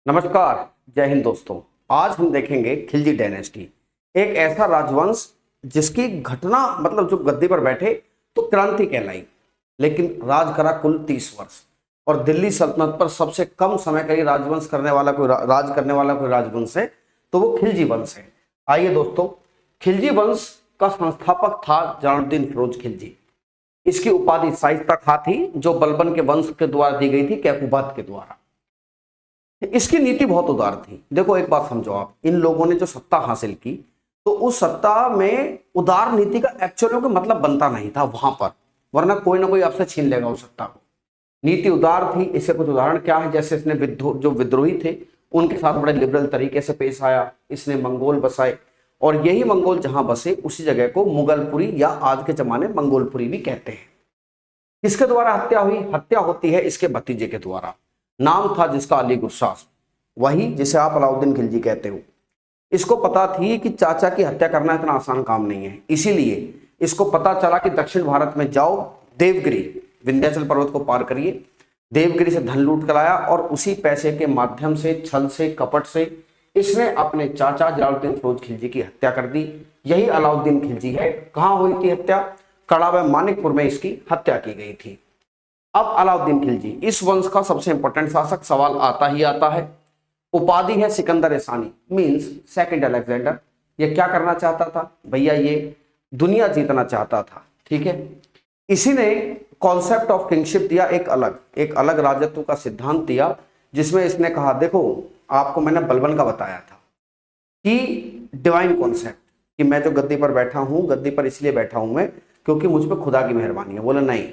नमस्कार, जय हिंद दोस्तों। आज हम देखेंगे खिलजी डायनेस्टी, एक ऐसा राजवंश जिसकी घटना मतलब जो गद्दी पर बैठे तो क्रांति कहलाई, लेकिन राज करा कुल 30 वर्ष और दिल्ली सल्तनत पर सबसे कम समय का ही राजवंश करने वाला राज करने वाला कोई राजवंश है तो वो खिलजी वंश है। आइए दोस्तों, खिलजी वंश का संस्थापक था जलालुद्दीन फिरोज खिलजी। इसकी उपाधि शाइस्ता खां थी, जो बलबन के वंश के द्वारा दी गई थी, कैकुबात के द्वारा। इसकी नीति बहुत उदार थी। देखो एक बात समझो आप, इन लोगों ने जो सत्ता हासिल की तो उस सत्ता में उदार नीति का एक्चुअली का मतलब बनता नहीं था वहां पर, वरना कोई ना कोई आपसे छीन लेगा उस सत्ता को। नीति उदार थी। इसके कुछ उदाहरण क्या है, जैसे इसने जो विद्रोही थे उनके साथ बड़े लिबरल तरीके से पेश आया। इसने मंगोल बसाए और यही मंगोल जहां बसे उसी जगह को मुगलपुरी या आज के जमाने मंगोलपुरी भी कहते हैं। किसके द्वारा हत्या हुई? हत्या होती है इसके भतीजे के द्वारा। नाम था जिसका अली गुरशास, वही जिसे आप अलाउद्दीन खिलजी कहते हो। इसको पता थी कि चाचा की हत्या करना इतना आसान काम नहीं है, इसीलिए इसको पता चला कि दक्षिण भारत में जाओ, देवगिरी विंध्याचल पर्वत को पार करिए, देवगिरी से धन लूट कर आया और उसी पैसे के माध्यम से, छल से, कपट से इसने अपने चाचा जलालुद्दीन फिरोज खिलजी की हत्या कर दी। यही अलाउद्दीन खिलजी है। कहां हुई थी हत्या? कड़ा व मानिकपुर में इसकी हत्या की गई थी। अब अलाउद्दीन खिलजी इस वंश का सबसे इंपॉर्टेंट शासक, सवाल आता ही आता है। उपाधि है सिकंदर सानी, मींस सेकंड अलेक्जेंडर। ये क्या करना चाहता था भैया? ये दुनिया जीतना चाहता था, ठीक है। इसी ने कॉन्सेप्ट ऑफ किंगशिप दिया, एक अलग राजत्व का सिद्धांत दिया, जिसमें इसने कहा, देखो आपको मैंने बलबन का बताया था कि डिवाइन कॉन्सेप्ट, कि मैं जो गद्दी पर बैठा हूं, गद्दी पर इसलिए बैठा हूं मैं क्योंकि मुझ पर खुदा की मेहरबानी है। बोले नहीं,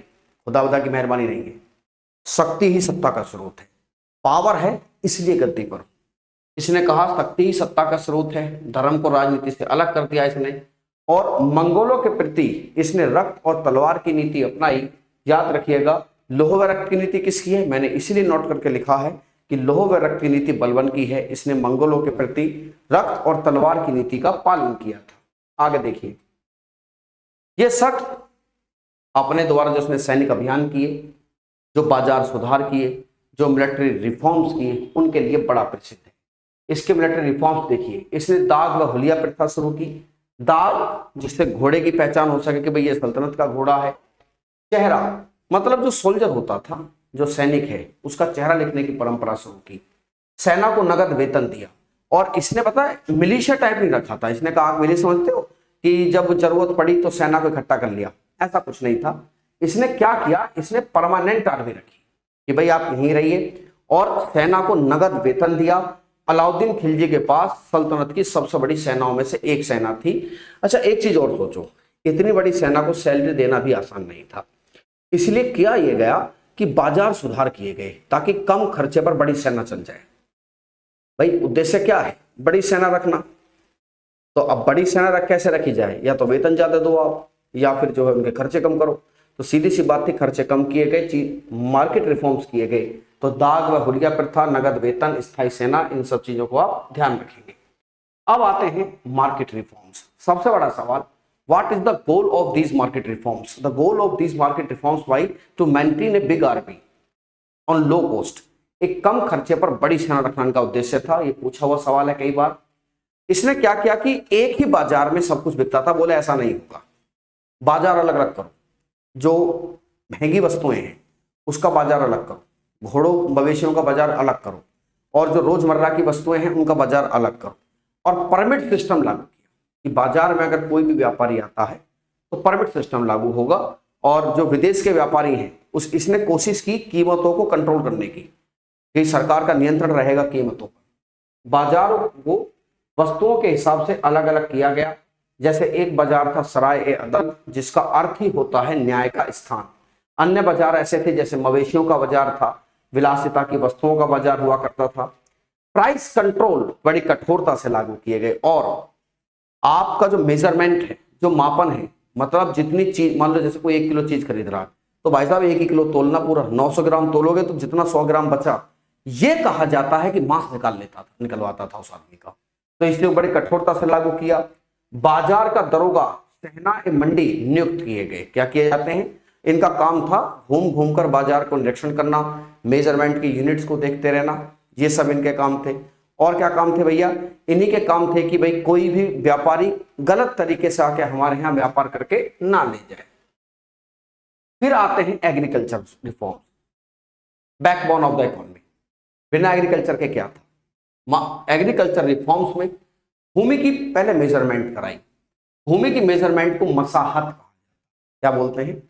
खुदा की मेहरबानी नहीं है, शक्ति ही सत्ता का स्रोत है, पावर है इसलिए गद्दी पर। इसने कहा शक्ति ही सत्ता का स्रोत है। धर्म को राजनीति से अलग कर दिया इसने और मंगोलों के प्रति इसने रक्त और तलवार की नीति अपनाई। याद रखिएगा, लोह व रक्त की नीति किसकी है? मैंने इसीलिए नोट करके लिखा है कि लोह व रक्त की नीति बलबन की है। इसने मंगोलों के प्रति रक्त और तलवार की नीति का पालन किया था। आगे देखिए, ये शख्स अपने द्वारा जो उसने सैनिक अभियान किए, जो बाजार सुधार किए, जो मिलिट्री रिफॉर्म्स किए, उनके लिए बड़ा प्रसिद्ध है। इसके मिलिट्री रिफॉर्म्स देखिए, इसने दाग व हुलिया प्रथा शुरू की। दाग जिससे घोड़े की पहचान हो सके कि भाई ये सल्तनत का घोड़ा है। चेहरा मतलब जो सोल्जर होता था, जो सैनिक है, उसका चेहरा लिखने की परंपरा शुरू की। सेना को नगद वेतन दिया और इसने पता है मिलिशिया टाइप नहीं रखा था। इसने कहा, मिलिशिया समझते हो कि जब जरूरत पड़ी तो सेना को इकट्ठा कर लिया, ऐसा कुछ नहीं था। इसने क्या किया? इसने परमानेंट आर्मी रखी कि भाई आप यहीं रहिए और सेना को नगद वेतन दिया। अलाउद्दीन खिलजी के पास सल्तनत की सबसे बड़ी सेनाओं में से एक सेना थी। अच्छा, एक चीज और सोचो, इतनी बड़ी सेना को सैलरी देना भी आसान नहीं था, इसलिए किया यह गया कि बाजार सुधार किए गए ताकि कम खर्चे पर बड़ी सेना चल जाए। भाई उद्देश्य क्या है? बड़ी सेना रखना। तो अब बड़ी सेना कैसे रखी जाए? या तो वेतन ज्यादा दो आप, या फिर जो है उनके खर्चे कम करो। तो सीधी सी बात थी, खर्चे कम किए गए, मार्केट रिफॉर्म्स किए गए। तो दाग व हुलिया प्रथा, नगद वेतन, स्थायी सेना, इन सब चीजों को आप ध्यान रखेंगे। अब आते हैं मार्केट रिफॉर्म्स। सबसे बड़ा सवाल, what is the goal of these market reforms? The goal of these market reforms why to maintain a big army on low cost. एक कम खर्चे पर बड़ी सेना रखने का उद्देश्य था। ये पूछा हुआ सवाल है कई बार। इसने क्या किया कि एक ही बाजार में सब कुछ बिकता था। बोले ऐसा नहीं होगा, बाजार अलग अलग करो। जो महंगी वस्तुएं हैं उसका बाजार अलग करो, घोड़ों मवेशियों का बाजार अलग करो, और जो रोजमर्रा की वस्तुएं हैं उनका बाजार अलग करो। और परमिट सिस्टम लागू किया कि बाजार में अगर कोई भी व्यापारी आता है तो परमिट सिस्टम लागू होगा। और जो विदेश के व्यापारी हैं इसने कोशिश की कीमतों को कंट्रोल करने की, कि सरकार का नियंत्रण रहेगा कीमतों पर। बाजारों को वस्तुओं के हिसाब से अलग अलग किया गया। जैसे एक बाजार था सराय ए अदल, जिसका अर्थ ही होता है न्याय का स्थान। अन्य बाजार ऐसे थे जैसे मवेशियों का बाजार था, विलासिता की वस्तुओं का बाजार हुआ करता था। प्राइस कंट्रोल बड़ी कठोरता से लागू किए गए। और आपका जो मेजरमेंट है, जो मापन है, मतलब जितनी चीज, मान लो जैसे कोई 1 किलो चीज खरीद रहा है तो भाई साहब 1 ही किलो तोलना, पूरा 900 ग्राम तोलोगे तो जितना 100 ग्राम बचा, ये कहा जाता है कि मांस निकलवाता था उस आदमी का। तो इसलिए बड़ी कठोरता से लागू किया। बाजार का दरोगा, सहना ए मंडी नियुक्त किए गए। क्या किए जाते हैं? इनका काम था घूम घूम कर बाजार को निरीक्षण करना, मेजरमेंट की यूनिट्स को देखते रहना, ये सब इनके काम थे। और क्या काम थे भैया? इन्हीं के काम थे कि भाई कोई भी व्यापारी गलत तरीके से आके हमारे यहाँ व्यापार करके ना ले जाए। फिर आते हैं agriculture reform, backbone of the economy. बिना एग्रीकल्चर के क्या था? एग्रीकल्चर रिफॉर्म्स में भूमि की पहले मेजरमेंट कराई। भूमि की मेजरमेंट को मसाहत कहा, क्या बोलते हैं?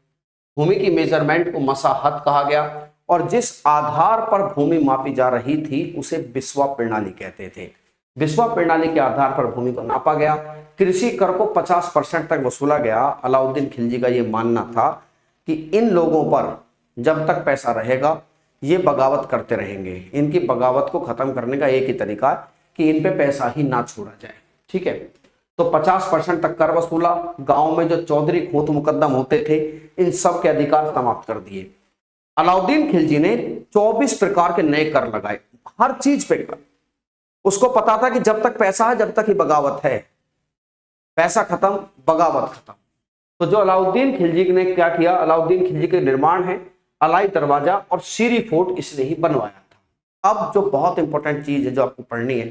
भूमि की मेजरमेंट को मसाहत कहा गया। और जिस आधार पर भूमि मापी जा रही थी उसे बिस्वा प्रणाली कहते थे। बिस्वा प्रणाली के आधार पर भूमि को नापा गया। कृषि कर को 50% तक वसूला गया। अलाउद्दीन खिलजी का यह मानना था कि इन लोगों पर जब तक पैसा रहेगा ये बगावत करते रहेंगे। इनकी बगावत को खत्म करने का एक ही तरीका है कि इन पे पैसा ही ना छोड़ा जाए। ठीक है, तो 50% तक कर वसूला। गांव में जो चौधरी खूंट मुकद्दम होते थे इन सब के अधिकार समाप्त कर दिए। अलाउद्दीन खिलजी ने 24 प्रकार के नए कर लगाए, हर चीज पे कर। उसको पता था कि जब तक पैसा है जब तक ही बगावत है, पैसा खत्म बगावत खत्म। तो जो अलाउद्दीन खिलजी ने क्या किया, अलाउद्दीन खिलजी के निर्माण है अलाई दरवाजा और शीरी फोर्ट इसने ही बनवाया था। अब जो बहुत इंपॉर्टेंट चीज है जो आपको पढ़नी है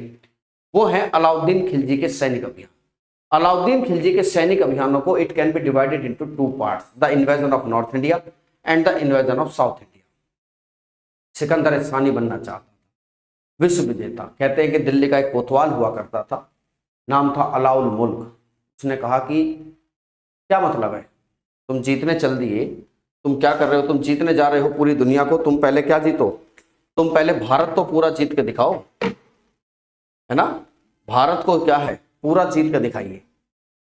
वो है अलाउद्दीन खिलजी के सैनिक अभियान। अलाउद्दीन खिलजी के सैनिक अभियानों को it can be divided into 2 parts, the invasion of north India and the invasion of south India. Sikandar स्थानी बनना चाहता था, विश्व विजेता। कहते हैं कि दिल्ली का एक कोतवाल हुआ करता था, नाम था अलाउल मुल्क। उसने कहा कि क्या मतलब है, तुम जीतने चल दिए, तुम क्या कर रहे हो, तुम जीतने जा रहे हो पूरी दुनिया को, तुम पहले क्या जीतो, तुम पहले भारत तो पूरा जीत के दिखाओ, है ना। भारत को क्या है, पूरा जीत के दिखाइए।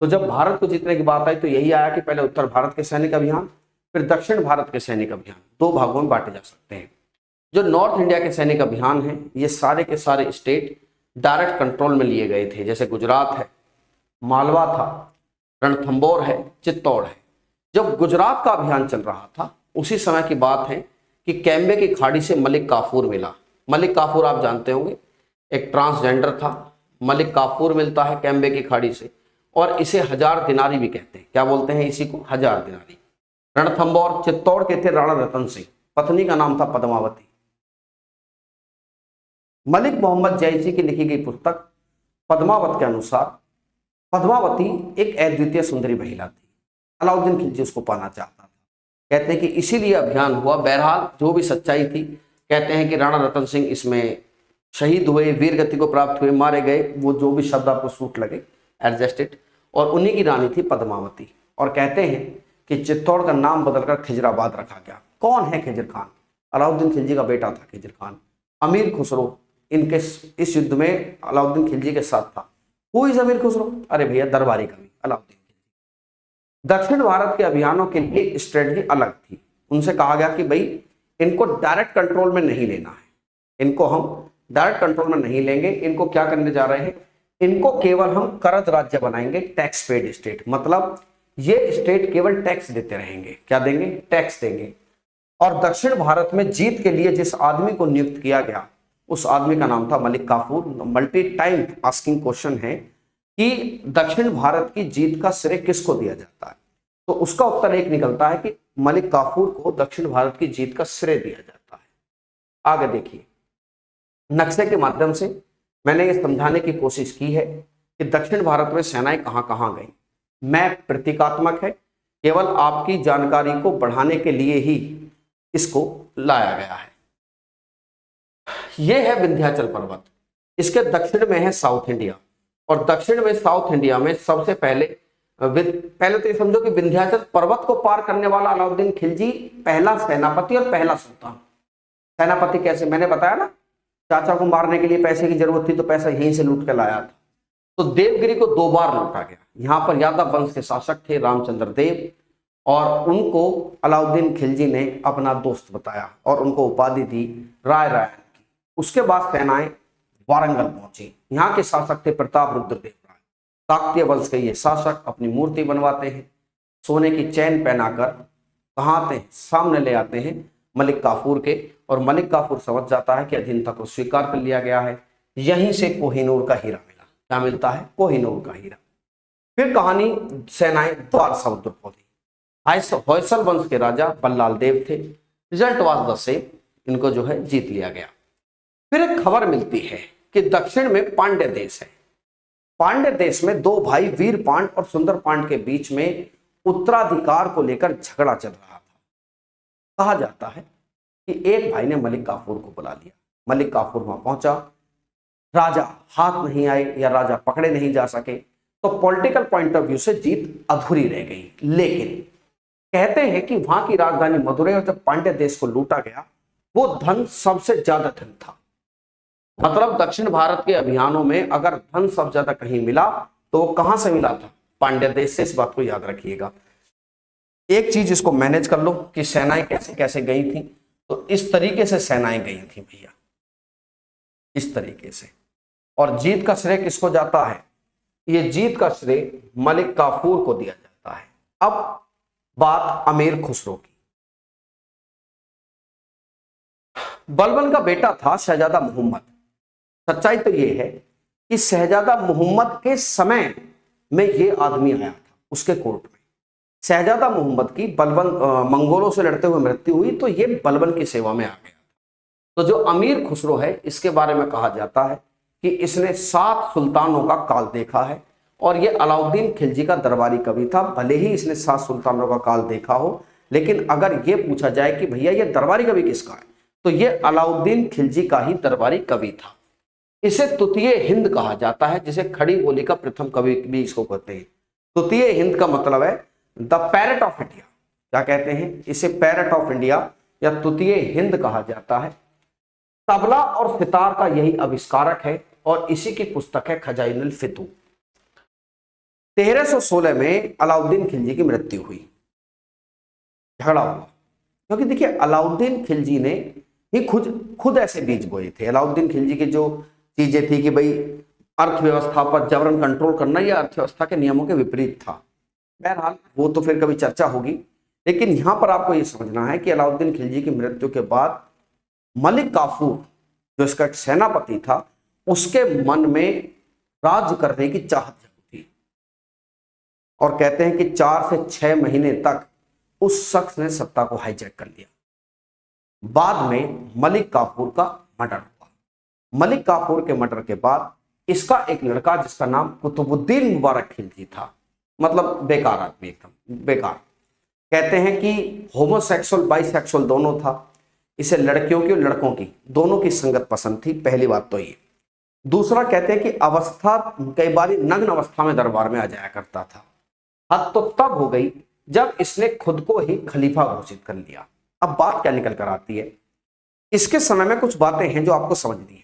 तो जब भारत को जीतने की बात आई तो यही आया कि पहले उत्तर भारत के सैनिक अभियान फिर दक्षिण भारत के सैनिक अभियान, 2 भागों में बांटे जा सकते हैं। जो नॉर्थ इंडिया के सैनिक अभियान हैं ये सारे के सारे स्टेट डायरेक्ट कंट्रोल में लिए गए थे। जैसे गुजरात है, मालवा था, रणथंबोर है, चित्तौड़ है। जब गुजरात का अभियान चल रहा था उसी समय की बात है कि कैम्बे की खाड़ी से मलिक काफूर मिला। मलिक काफूर आप जानते होंगे, एक ट्रांसजेंडर था। मलिक काफूर मिलता है कैम्बे की खाड़ी से और इसे 1000 दिनारी भी कहते हैं। क्या बोलते हैं इसी को? 1000 दिनारी। रणथंबोर चित्तौड़ के थे राणा रतन सिंह, पत्नी का नाम था पद्मावती। मलिक मोहम्मद जैसी की लिखी गई पुस्तक पद्मावत के अनुसार पद्मावती एक अद्वितीय सुंदरी महिला थी। अलाउद्दीन खिलजी उसको पाना चाहता था। कहते हैं कि इसीलिए अभियान हुआ। बहरहाल जो भी सच्चाई थी, कहते हैं कि राणा रतन सिंह इसमें शहीद हुए, वीर गति को प्राप्त हुए, मारे गए, वो जो भी शब्द आपको सूट लगे एडजस्टेड। और उन्हीं की रानी थी पद्मावती। और कहते हैं कि चित्तौड़ का नाम बदलकर खिजराबाद रखा गया। कौन है खिजर खान? अलाउद्दीन खिलजी का बेटा था खिजर खान। अमीर खुसरो इनके इस युद्ध में अलाउद्दीन खिलजी के साथ था। हु इज अमीर खुसरो? अरे भैया दरबारी कवि अलाउद्दीन खिलजी। दक्षिण भारत के अभियानों के लिए स्ट्रेटजी अलग थी। उनसे कहा गया कि भाई इनको डायरेक्ट कंट्रोल में नहीं लेना है, इनको हम डायरेक्ट कंट्रोल में नहीं लेंगे। इनको क्या करने जा रहे हैं, इनको केवल हम करद राज्य बनाएंगे, टैक्स पेड स्टेट। मतलब ये स्टेट केवल टैक्स देते रहेंगे। क्या देंगे? टैक्स देंगे। और दक्षिण भारत में जीत के लिए जिस आदमी को नियुक्त किया गया उस आदमी का नाम था Malik Kafur. Multi time asking question है कि दक्षिण भारत की जीत का श्रेय किसको दिया जाता है, तो उसका उत्तर एक निकलता है कि मलिक काफूर को दक्षिण भारत की जीत का श्रेय दिया जाता है। आगे देखिए, नक्शे के माध्यम से मैंने ये समझाने की कोशिश की है कि दक्षिण भारत में सेनाएं कहां कहां गई। मैप प्रतीकात्मक है, केवल आपकी जानकारी को बढ़ाने के लिए ही इसको लाया गया है। यह है विंध्याचल पर्वत, इसके दक्षिण में है साउथ इंडिया। और दक्षिण में साउथ इंडिया में सबसे पहले तो ये समझो कि विंध्याचल पर्वत को पार करने वाला अलाउद्दीन खिलजी पहला सेनापति और पहला सुल्तान। सेनापति कैसे? मैंने बताया ना, चाचा को मारने के लिए पैसे की जरूरत थी तो पैसा यहीं से लूट के लाया था। तो देवगिरी को 2 बार लूटा गया। यहाँ पर यादव वंश के शासक थे रामचंद्र देव, और उनको अलाउद्दीन खिलजी ने अपना दोस्त बताया और उनको उपाधि दी राय रायन की। उसके बाद सेनाएं वारंगल पहुंची। यहाँ के शासक थे प्रताप रुद्रदेव राय। काकतीय वंश के ये शासक अपनी मूर्ति बनवाते हैं, सोने की चैन पहनाकर कहाते हैं, सामने ले आते हैं मलिक काफूर के। और मलिक काफूर समझ जाता है कि अधीनता को स्वीकार कर लिया गया है। यहीं से कोहिनूर का हीरा मिला। क्या मिलता है? कोहिनूर का हीरा। फिर कहानी सेनाएं द्वार समुद्र पहुंची। होयसल वंश के राजा बल्लाल देव थे। रिजल्ट वाज द सेम, इनको जो है जीत लिया गया। फिर एक खबर मिलती है कि दक्षिण में पांड्य देश है। पांड्य देश में दो भाई वीर पांड और सुंदर पांड के बीच में उत्तराधिकार को लेकर झगड़ा चल रहा था। कहा जाता है कि एक भाई ने मलिक काफूर को बुला लिया। मलिक काफूर वहां पहुंचा, राजा हाथ नहीं आए या राजा पकड़े नहीं जा सके, तो पॉलिटिकल पॉइंट ऑफ व्यू से जीत अधूरी रह गई। लेकिन कहते हैं कि वहां की राजधानी मदुरै और जब पांड्य देश को लूटा गया, वो धन सबसे ज्यादा धन था। मतलब दक्षिण भारत के अभियानों में अगर धन सबसे ज्यादा कहीं मिला तो वो कहां से मिला था? पांड्य देश से। इस बात को याद रखिएगा। एक चीज इसको मैनेज कर लो कि सेनाएं कैसे कैसे गई थी। तो इस तरीके से सेनाएं गई थी भैया, इस तरीके से। और जीत का श्रेय किसको जाता है? ये जीत का श्रेय मलिक काफूर को दिया जाता है। अब बात अमीर खुसरो की। बलबन का बेटा था शहजादा मोहम्मद। सच्चाई तो यह है कि शहजादा मोहम्मद के समय में यह आदमी आया था उसके कोर्ट में। शहजादा मोहम्मद की बलबन मंगोलों से लड़ते हुए मृत्यु हुई, तो यह बलबन की सेवा में आ गया। तो जो अमीर खुसरो है, इसके बारे में कहा जाता है कि इसने 7 सुल्तानों का काल देखा है और यह अलाउद्दीन खिलजी का दरबारी कवि था। भले ही इसने 7 सुल्तानों का काल देखा हो, लेकिन अगर यह पूछा जाए कि भैया यह दरबारी कवि किसका है, तो यह अलाउद्दीन खिलजी का ही दरबारी कवि था। इसे तुतीय हिंद कहा जाता है, जिसे खड़ी बोली का प्रथम कवि भी इसको कहते हैं। तुतीय हिंद का मतलब है द पैरट ऑफ इंडिया। क्या कहते हैं इसे? पैरट ऑफ इंडिया या तुतीय हिंद कहा जाता है। तबला और सितार का यही आविष्कारक है और इसी की पुस्तक है खजाइनुल फितूह। 1316 में अलाउद्दीन खिलजी की मृत्यु हुई, झगड़ा हुआ। क्योंकि देखिए अलाउद्दीन खिलजी ने ही खुद ऐसे बीज बोए थे। अलाउद्दीन खिलजी की जो चीजें थी कि भाई अर्थव्यवस्था पर जबरन कंट्रोल करना, यह अर्थव्यवस्था के नियमों के विपरीत था। बहरहाल वो तो फिर कभी चर्चा होगी, लेकिन यहां पर आपको यह समझना है कि अलाउद्दीन खिलजी की मृत्यु के बाद मलिक काफूर, जो इसका एक सेनापति था, उसके मन में राज करने की चाहत थी। और कहते हैं कि 4 से 6 महीने तक उस शख्स ने सत्ता को हाईजैक कर लिया। बाद में मलिक काफूर का मर्डर हुआ। मलिक काफूर के मर्डर के बाद इसका एक लड़का जिसका नाम कुतुबुद्दीन मुबारक खिलजी था, मतलब बेकार आदमी, एकदम बेकार। कहते हैं कि होमोसेक्सुअल बाइसेक्सुअल दोनों था। इसे लड़कियों की और लड़कों की दोनों की संगत पसंद थी। पहली बात तो ये। दूसरा, कहते हैं कि अवस्था कई बार नग्न अवस्था में दरबार में आ जाया करता था। हद तो तब हो गई जब इसने खुद को ही खलीफा घोषित कर लिया। अब बात क्या निकल कर आती है, इसके समय में कुछ बातें हैं जो आपको समझनी है।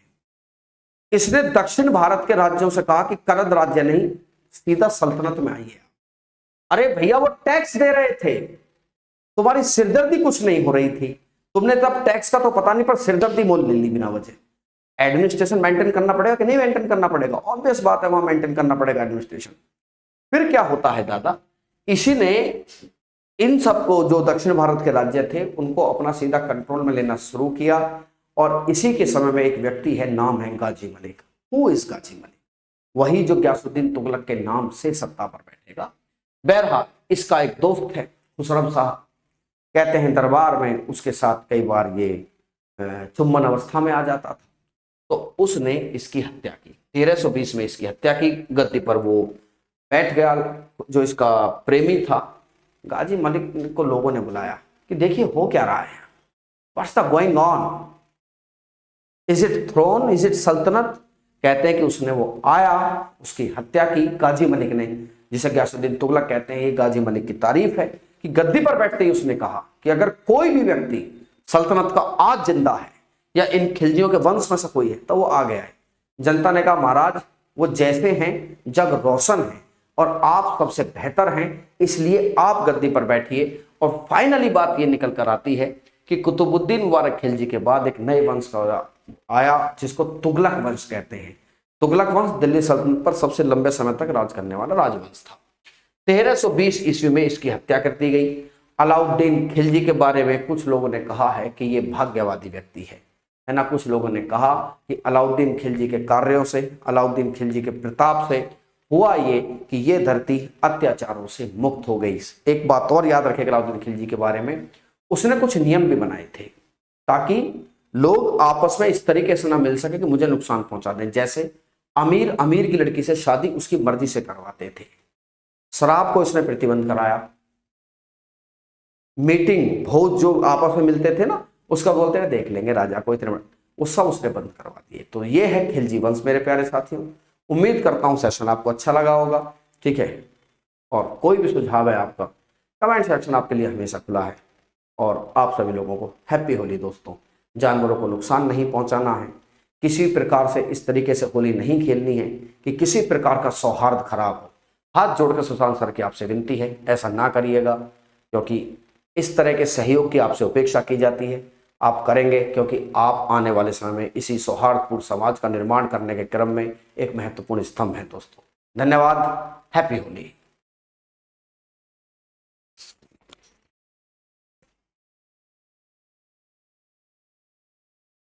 इसने दक्षिण भारत के राज्यों से कहा कि करद राज्य नहीं, सीधा सल्तनत में आइए। अरे भैया वो टैक्स दे रहे थे, तुम्हारी सिरदर्दी कुछ नहीं हो रही थी। तुमने तब टैक्स का तो पता नहीं, पर सिरदर्दी मोल ले ली बिना वजह। एडमिनिस्ट्रेशन मेंटेन करना पड़ेगा कि नहीं मेंटेन करना पड़ेगा? ऑब्वियस बात है, वहां मेंटेन करना पड़ेगा एडमिनिस्ट्रेशन। फिर क्या होता है दादा, इसी ने इन सबको, जो दक्षिण भारत के राज्य थे, उनको अपना सीधा कंट्रोल में लेना शुरू किया। और इसी के समय में एक व्यक्ति है, नाम है गाजी मलिक। हु इज गाजी मलिक? वही जो ग्यासुद्दीन तुगलक के नाम से सत्ता पर बैठेगा। बहरहाल इसका एक दोस्त है खुसरम साहब, कहते हैं दरबार में उसके साथ कई बार ये चुम्बन अवस्था में आ जाता था, तो उसने इसकी हत्या की। 1320 में इसकी हत्या की। गद्दी पर वो बैठ गया। जो इसका प्रेमी था गाजी मलिक को लोगों ने बुलाया कि देखिए हो क्या रहा है, what's the going on, is it throne, is it सल्तनत? कहते हैं कि उसने वो आया, उसकी हत्या की गाजी मलिक ने, जिसे ग्यासुद्दीन तुगलक कहते हैं। ये गाजी मलिक की तारीफ है कि गद्दी पर बैठते ही उसने कहा कि अगर कोई भी व्यक्ति सल्तनत का आज जिंदा है या इन खिलजियों के वंश में से कोई है तो वो आ गया है। जनता ने कहा महाराज वो जैसे हैं जग रोशन है और आप सबसे बेहतर हैं, इसलिए आप गद्दी पर बैठिए। और फाइनली बात ये निकल कर आती है कि कुतुबुद्दीन मुबारक खिलजी के बाद एक नए वंश का आया, जिसको तुगलक वंश कहते हैं। तुगलक वंश दिल्ली सल्तनत पर सबसे लंबे समय तक राज करने वाला राजवंश था। 1320 ईस्वी में इसकी हत्या कर दी गई। अलाउद्दीन खिलजी के बारे में कुछ लोगों ने कहा है कि ये भाग्यवादी व्यक्ति है ना। कुछ लोगों ने कहा कि अलाउद्दीन खिलजी के कार्यों से, अलाउद्दीन खिलजी के प्रताप से हुआ ये कि ये धरती अत्याचारों से मुक्त हो गई। एक बात और याद रखेगा अलाउद्दीन खिलजी के बारे में, उसने कुछ नियम भी बनाए थे ताकि लोग आपस में इस तरीके से ना मिल सके कि मुझे नुकसान पहुंचा दें। जैसे अमीर अमीर की लड़की से शादी उसकी मर्जी से करवाते थे, शराब को इसने प्रतिबंध कराया, मीटिंग भोज जो आपस में मिलते थे ना उसका बोलते हैं देख लेंगे राजा को, इतने वो सब उसने बंद करवा दिए। तो ये है खिलजी वंश मेरे प्यारे साथियों। उम्मीद करता हूं सेशन आपको अच्छा लगा होगा। ठीक है, और कोई भी सुझाव है आपका, कमेंट सेक्शन आपके लिए हमेशा खुला है। और आप सभी लोगों को हैप्पी होली दोस्तों। जानवरों को नुकसान नहीं पहुंचाना है, किसी प्रकार से इस तरीके से होली नहीं खेलनी है कि किसी प्रकार का सौहार्द खराब हो। हाथ जोड़कर सुशांत सर की आपसे विनती है, ऐसा ना करिएगा, क्योंकि इस तरह के सहयोग की आपसे उपेक्षा की जाती है। आप करेंगे क्योंकि आप आने वाले समय में इसी सौहार्दपूर्ण समाज का निर्माण करने के क्रम में एक महत्वपूर्ण स्तंभ है दोस्तों। धन्यवाद। हैप्पी होली।